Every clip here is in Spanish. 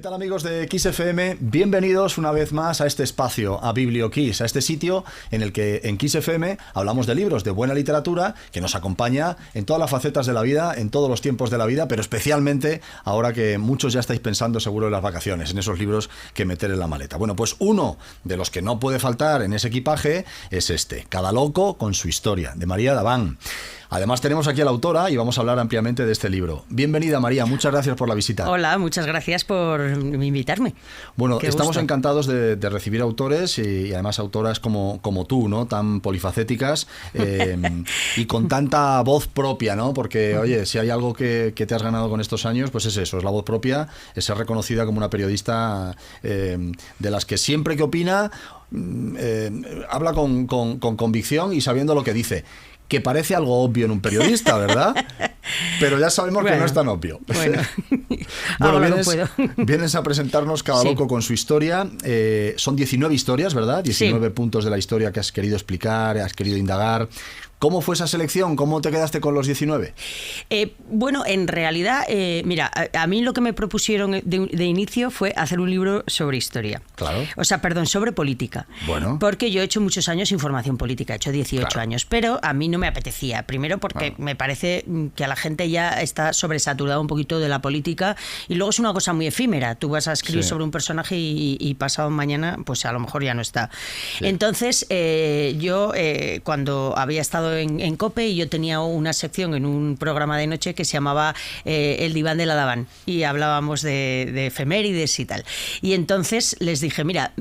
tal, amigos de Kiss FM? Bienvenidos una vez más a este espacio, a BiblioKiss, a este sitio en el que en Kiss FM hablamos de libros, de buena literatura que nos acompaña en todas las facetas de la vida, en todos los tiempos de la vida, pero especialmente ahora que muchos ya estáis pensando seguro en las vacaciones, en esos libros que meter en la maleta. Bueno, pues uno de los que no puede faltar en ese equipaje es este, Cada loco con su historia, de María Davant. Además tenemos aquí a la autora y vamos a hablar ampliamente de este libro. Bienvenida, María, muchas gracias por la visita. Hola, muchas gracias por invitarme. Bueno, estamos encantados de recibir autores y además autoras como tú, ¿no? Tan polifacéticas y con tanta voz propia, ¿no? Porque, oye, si hay algo que te has ganado con estos años, pues es eso, es la voz propia, es ser reconocida como una periodista de las que siempre que opina habla con convicción y sabiendo lo que dice. Que parece algo obvio en un periodista, ¿verdad? Pero ya sabemos que no es tan obvio. Bueno, vienes a presentarnos Cada loco con su historia. Son 19 historias, ¿verdad? 19 puntos de la historia que has querido explicar, has querido indagar. ¿Cómo fue esa selección? ¿Cómo te quedaste con los 19? Bueno, en realidad, mira, a mí lo que me propusieron de inicio fue hacer un libro sobre historia. Claro. O sea, perdón, sobre política. Bueno. Porque yo he hecho muchos años información política, he hecho 18 claro. años, pero a mí no me apetecía. Primero porque me parece que a la gente ya está sobresaturada un poquito de la política y luego es una cosa muy efímera. Tú vas a escribir sobre un personaje y pasado mañana, pues a lo mejor ya no está. Sí. Entonces, yo cuando había estado en COPE y yo tenía una sección en un programa de noche que se llamaba El diván de la Davant y hablábamos de efemérides y tal. Y entonces les dije, mira,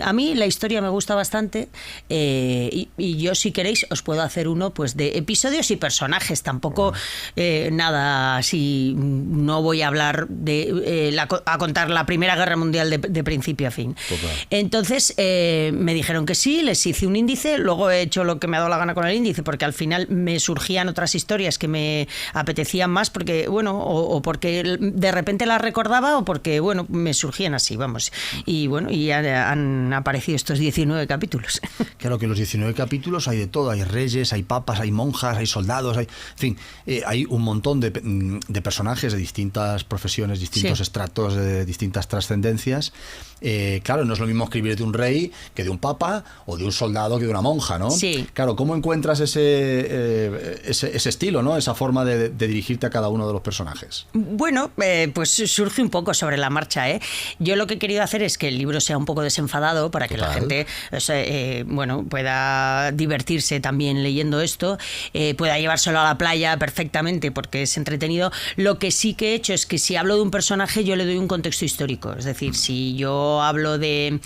a mí la historia me gusta bastante y yo si queréis os puedo hacer uno pues de episodios y personajes, tampoco nada así, no voy a hablar a contar la Primera Guerra Mundial de principio a fin. Total. Entonces me dijeron que sí, les hice un índice, luego he hecho lo que me ha dado la gana con el índice porque al final me surgían otras historias que me apetecían más porque, bueno, o porque de repente las recordaba o porque, bueno, me surgían así, vamos. Y bueno, y han aparecido estos 19 capítulos. Claro que los 19 capítulos hay de todo, hay reyes, hay papas, hay monjas, hay soldados, en fin, hay un montón de personajes de distintas profesiones, distintos estratos, de distintas trascendencias. Claro, no es lo mismo escribir de un rey que de un papa o de un soldado que de una monja, ¿no? Sí. Claro, ¿cómo encuentras ese estilo, ¿no? Esa forma de dirigirte a cada uno de los personajes. Bueno, pues surge un poco sobre la marcha, ¿eh? Yo lo que he querido hacer es que el libro sea un poco desenfadado para que la gente bueno, pueda divertirse también leyendo esto, pueda llevárselo a la playa perfectamente porque es entretenido. Lo que sí que he hecho es que si hablo de un personaje yo le doy un contexto histórico, es decir, si yo hablo de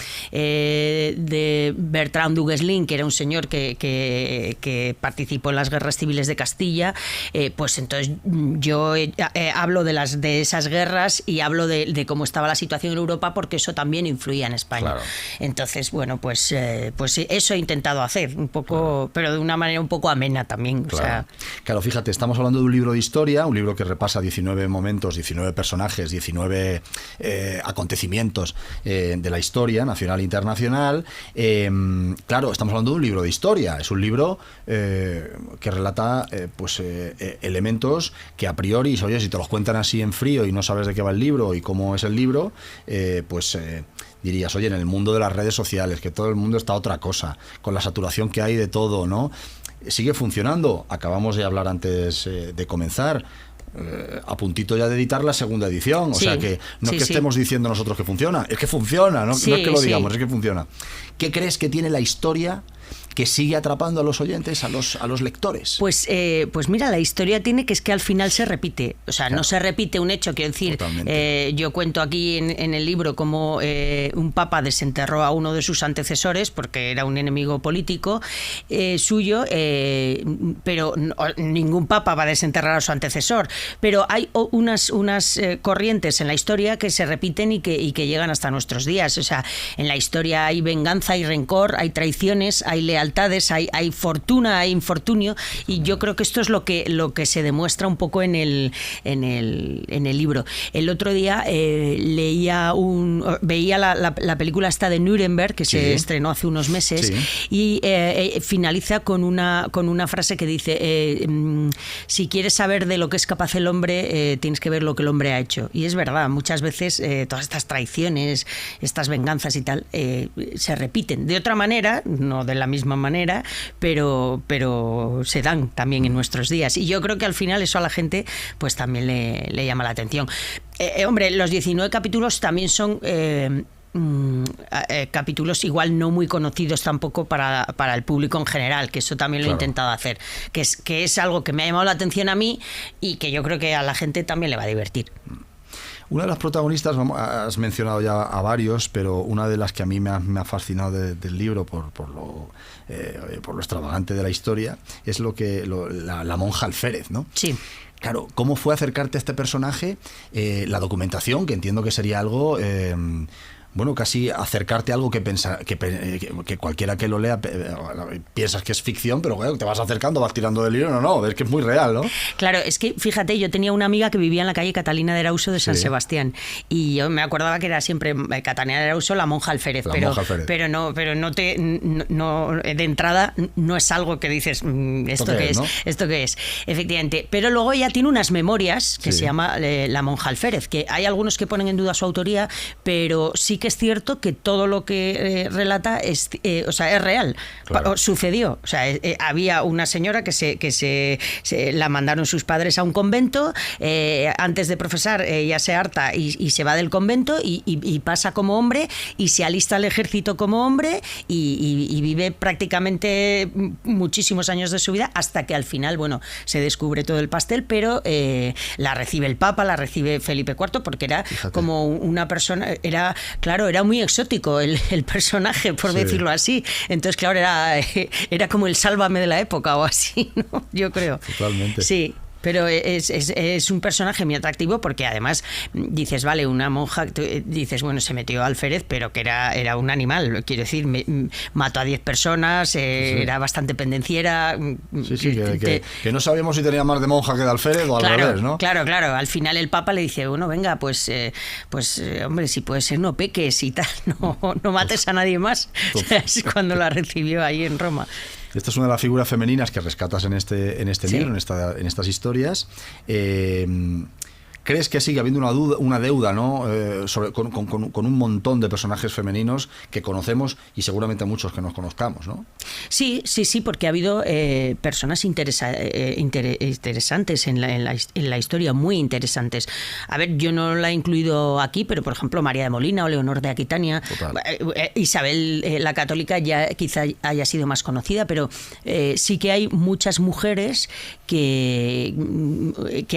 Bertrand du Guesclin, que era un señor que participó en las guerras civiles de Castilla, pues entonces yo hablo de esas guerras y hablo de cómo estaba la situación en Europa porque eso también influía en España. Claro. Entonces, bueno, pues eso he intentado hacer un poco, pero de una manera un poco amena también. Claro. O sea, claro, fíjate, estamos hablando de un libro de historia, un libro que repasa 19 momentos, 19 personajes, 19 acontecimientos de la historia nacional e internacional. Claro, estamos hablando de un libro de historia, es un libro que relata elementos que a priori, oye, si te los cuentan así en frío y no sabes de qué va el libro y cómo es el libro, dirías, oye, en el mundo de las redes sociales, que todo el mundo está a otra cosa, con la saturación que hay de todo, ¿no? Sigue funcionando. Acabamos de hablar antes de comenzar. A puntito ya de editar la segunda edición, o sea que no es que estemos diciendo nosotros que funciona, es que funciona, no es que lo digamos, es que funciona. ¿Qué crees que tiene la historia que sigue atrapando a los oyentes, a los lectores? Pues mira, la historia tiene que es que al final se repite, o sea, no se repite un hecho, quiero decir, yo cuento aquí en el libro cómo un papa desenterró a uno de sus antecesores porque era un enemigo político suyo, pero ningún papa va a desenterrar a su antecesor, pero hay unas corrientes en la historia que se repiten y que llegan hasta nuestros días, o sea, en la historia hay venganza, hay rencor, hay traiciones, hay lealtades, hay fortuna, hay infortunio, y yo creo que esto es lo que se demuestra un poco en el libro. El otro día veía la película esta de Nuremberg, que se estrenó hace unos meses, y finaliza con una frase que dice, si quieres saber de lo que es capaz el hombre, tienes que ver lo que el hombre ha hecho. Y es verdad, muchas veces todas estas traiciones, estas venganzas y tal, se repiten de otra manera, no de la misma manera, pero se dan también en nuestros días. Y yo creo que al final eso a la gente pues también le llama la atención. Hombre, los 19 capítulos también son... capítulos igual no muy conocidos tampoco para el público en general, que eso también lo he intentado hacer, que es algo que me ha llamado la atención a mí y que yo creo que a la gente también le va a divertir. Una de las protagonistas, has mencionado ya a varios, pero una de las que a mí me ha fascinado del libro por lo extravagante de la historia es la monja Alférez, ¿no? Sí. Claro, ¿cómo fue acercarte a este personaje? La documentación, que entiendo que sería algo... casi acercarte a algo que cualquiera que lo lea piensas que es ficción, pero bueno, te vas acercando, vas tirando del libro, no, es que es muy real, ¿no? Claro, es que fíjate, yo tenía una amiga que vivía en la calle Catalina de Arauso de San Sebastián, y yo me acordaba que era siempre Catalina de Arauso, la monja Alférez, pero no de entrada no es algo que dices esto que es, efectivamente, pero luego ella tiene unas memorias que se llama La monja Alférez, que hay algunos que ponen en duda su autoría, pero sí que es cierto que todo lo que relata es real. Claro. Sucedió. O sea, había una señora que la mandaron sus padres a un convento, antes de profesar ella se harta y se va del convento y pasa como hombre y se alista al ejército como hombre y vive prácticamente muchísimos años de su vida hasta que al final, se descubre todo el pastel, pero la recibe el Papa, la recibe Felipe IV, porque era como una persona, era muy exótico el personaje, por decirlo así. Entonces, claro, era como el Sálvame de la época o así, ¿no? Yo creo. Totalmente. Sí. Pero es un personaje muy atractivo porque además dices, vale, una monja, dices, se metió Alférez, pero que era un animal, quiero decir, mató a 10 personas, era bastante pendenciera. Que no sabíamos si tenía más de monja que de Alférez o al revés, ¿no? Claro, al final el Papa le dice, venga, pues hombre, si puede ser, no peques y tal, no mates a nadie más. Es cuando la recibió ahí en Roma. Esta es una de las figuras femeninas que rescatas en este libro, en estas historias. ¿Crees que sigue habiendo una deuda, ¿no? Con un montón de personajes femeninos que conocemos y seguramente muchos que nos conozcamos, ¿no? Sí, porque ha habido personas interesantes en la historia, muy interesantes. A ver, yo no la he incluido aquí, pero por ejemplo María de Molina o Leonor de Aquitania, Isabel la Católica ya quizá haya sido más conocida, pero sí que hay muchas mujeres que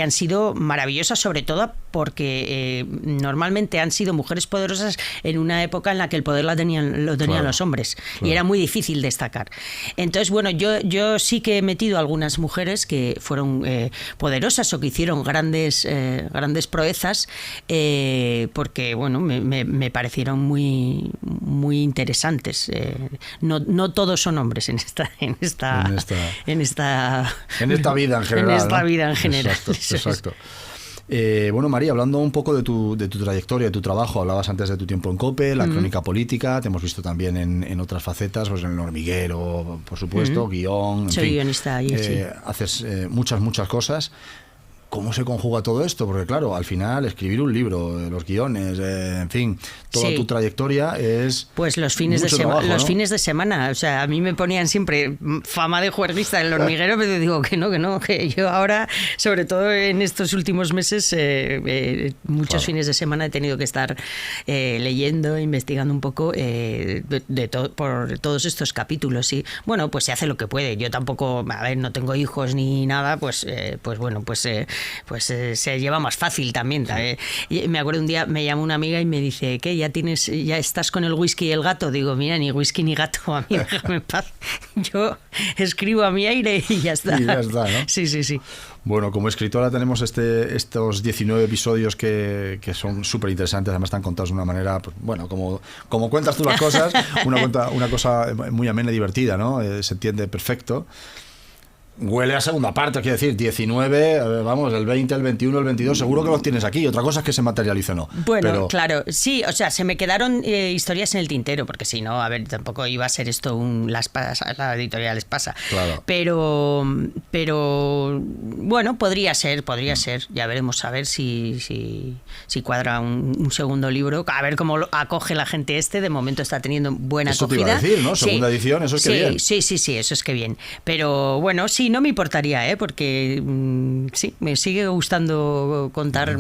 han sido maravillosas, sobre todo porque normalmente han sido mujeres poderosas en una época en la que el poder lo tenían los hombres, y era muy difícil destacar. Entonces, yo sí que he metido algunas mujeres que fueron poderosas o que hicieron grandes proezas, porque me parecieron muy, muy interesantes. No todos son hombres en esta vida en general. Exacto. María, hablando un poco de tu trayectoria, de tu trabajo, hablabas antes de tu tiempo en COPE, la crónica política, te hemos visto también en otras facetas, en El Hormiguero, por supuesto, guión, soy guionista ahí, haces muchas cosas. ¿Cómo se conjuga todo esto? Porque claro, al final escribir un libro, los guiones, en fin, toda tu trayectoria es... Pues los fines de semana, o sea, a mí me ponían siempre fama de juerguista en El Hormiguero, pero digo que no, que yo ahora, sobre todo en estos últimos meses, muchos fines de semana he tenido que estar leyendo, investigando un poco por todos estos capítulos, y pues se hace lo que puede. Yo tampoco, no tengo hijos ni nada, pues pues se lleva más fácil también. Y me acuerdo un día me llamó una amiga y me dice, ¿qué? ¿Ya estás con el whisky y el gato? Digo, mira, ni whisky ni gato, a mí déjame en paz. Yo escribo a mi aire y ya está. Y ya está, ¿no? Sí, sí, sí. Bueno, como escritora tenemos estos 19 episodios que son súper interesantes, además están contados de una manera, pues, bueno, como cuentas tú las cosas, una cosa muy amena y divertida, ¿no? Se entiende perfecto. Huele a segunda parte, quiero decir, 19, vamos, el 20, el 21, el 22, seguro que los tienes aquí. Otra cosa es que se materialice o no. Bueno, claro, sí, o sea, se me quedaron historias en el tintero, porque si no, a ver, tampoco iba a ser esto la editorial Les Pasa. Claro. Pero bueno, podría ser, ya veremos a ver si cuadra un segundo libro, a ver cómo lo acoge la gente de momento está teniendo buena acogida. Eso te iba a decir, ¿no? Segunda edición, eso es que bien. Sí, eso es que bien. Pero bueno, sí, no me importaría, porque sí, me sigue gustando contar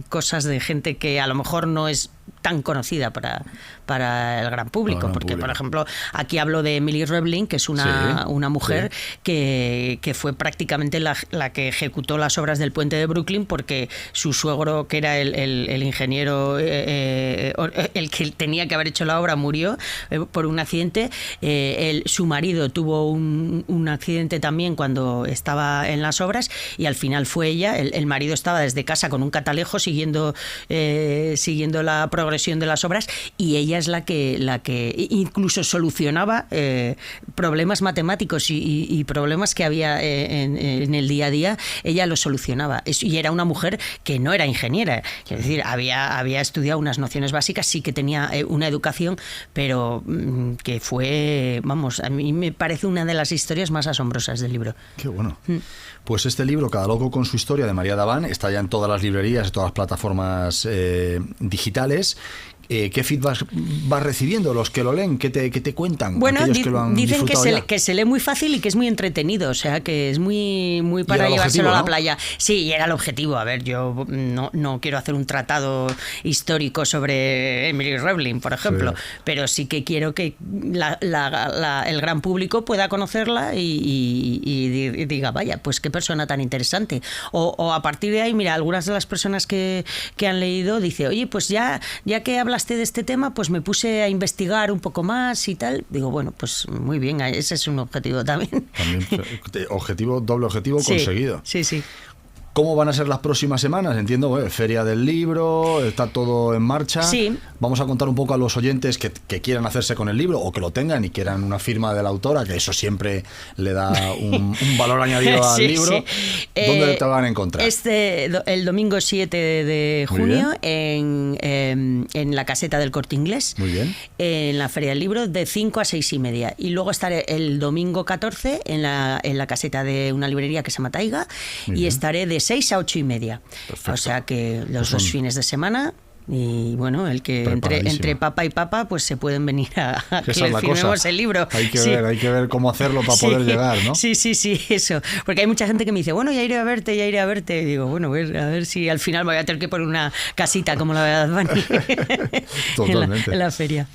cosas de gente que a lo mejor no es tan conocida para el gran público, porque por ejemplo aquí hablo de Emily Revlin, que es una mujer que fue prácticamente la que ejecutó las obras del puente de Brooklyn, porque su suegro, que era el ingeniero, el que tenía que haber hecho la obra, murió por un accidente. Su marido tuvo un accidente también cuando estaba en las obras, y al final fue ella. El marido estaba desde casa con un catalejo siguiendo la progresión de las obras, y ella es la que incluso solucionaba problemas matemáticos y problemas que había en el día a día. Ella los solucionaba, y era una mujer que no era ingeniera, es decir, había estudiado unas nociones básicas, sí que tenía una educación, pero que fue, vamos, a mí me parece una de las historias más asombrosas del libro. Qué bueno. Pues este libro, Cada loco con su historia, de María Davant, está ya en todas las librerías y todas las plataformas digitales. ¿Qué feedback vas recibiendo los que lo leen? ¿Qué te cuentan? Bueno, que lo han dicen que se lee muy fácil y que es muy entretenido, o sea, que es muy para llevárselo a la playa. Sí, y era el objetivo. A ver, yo no quiero hacer un tratado histórico sobre Emily Revlin, por ejemplo, pero sí que quiero que el gran público pueda conocerla y diga, vaya, pues qué persona tan interesante. O a partir de ahí, mira, algunas de las personas que han leído dice, oye, pues ya que hablas de este tema, pues me puse a investigar un poco más y tal. Digo, bueno, pues muy bien, ese es un objetivo también. Doble objetivo conseguido. Sí. ¿Cómo van a ser las próximas semanas? Entiendo, Feria del Libro, está todo en marcha. Sí. Vamos a contar un poco a los oyentes que quieran hacerse con el libro, o que lo tengan y quieran una firma de la autora, que eso siempre le da un valor añadido al libro. Sí. ¿Dónde te van a encontrar? El domingo 7 de junio en la caseta del Corte Inglés. Muy bien. En la Feria del Libro, de 5 a 6 y media. Y luego estaré el domingo 14 en la caseta de una librería que se llama Taiga. Y estaré de 6 a 8 y media. Perfecto. O sea que los dos fines de semana. Y bueno, el que entre papa y papa, pues se pueden venir a que le firmemos el libro. Hay que ver cómo hacerlo para poder llegar, ¿no? Sí, eso. Porque hay mucha gente que me dice, bueno, ya iré a verte. Y digo, bueno, a ver si al final voy a tener que poner una casita como la de Advani Totalmente. en la feria.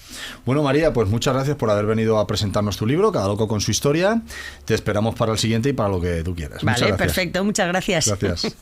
Bueno, María, pues muchas gracias por haber venido a presentarnos tu libro, Cada loco con su historia. Te esperamos para el siguiente y para lo que tú quieras. Vale, perfecto. Muchas gracias. Gracias.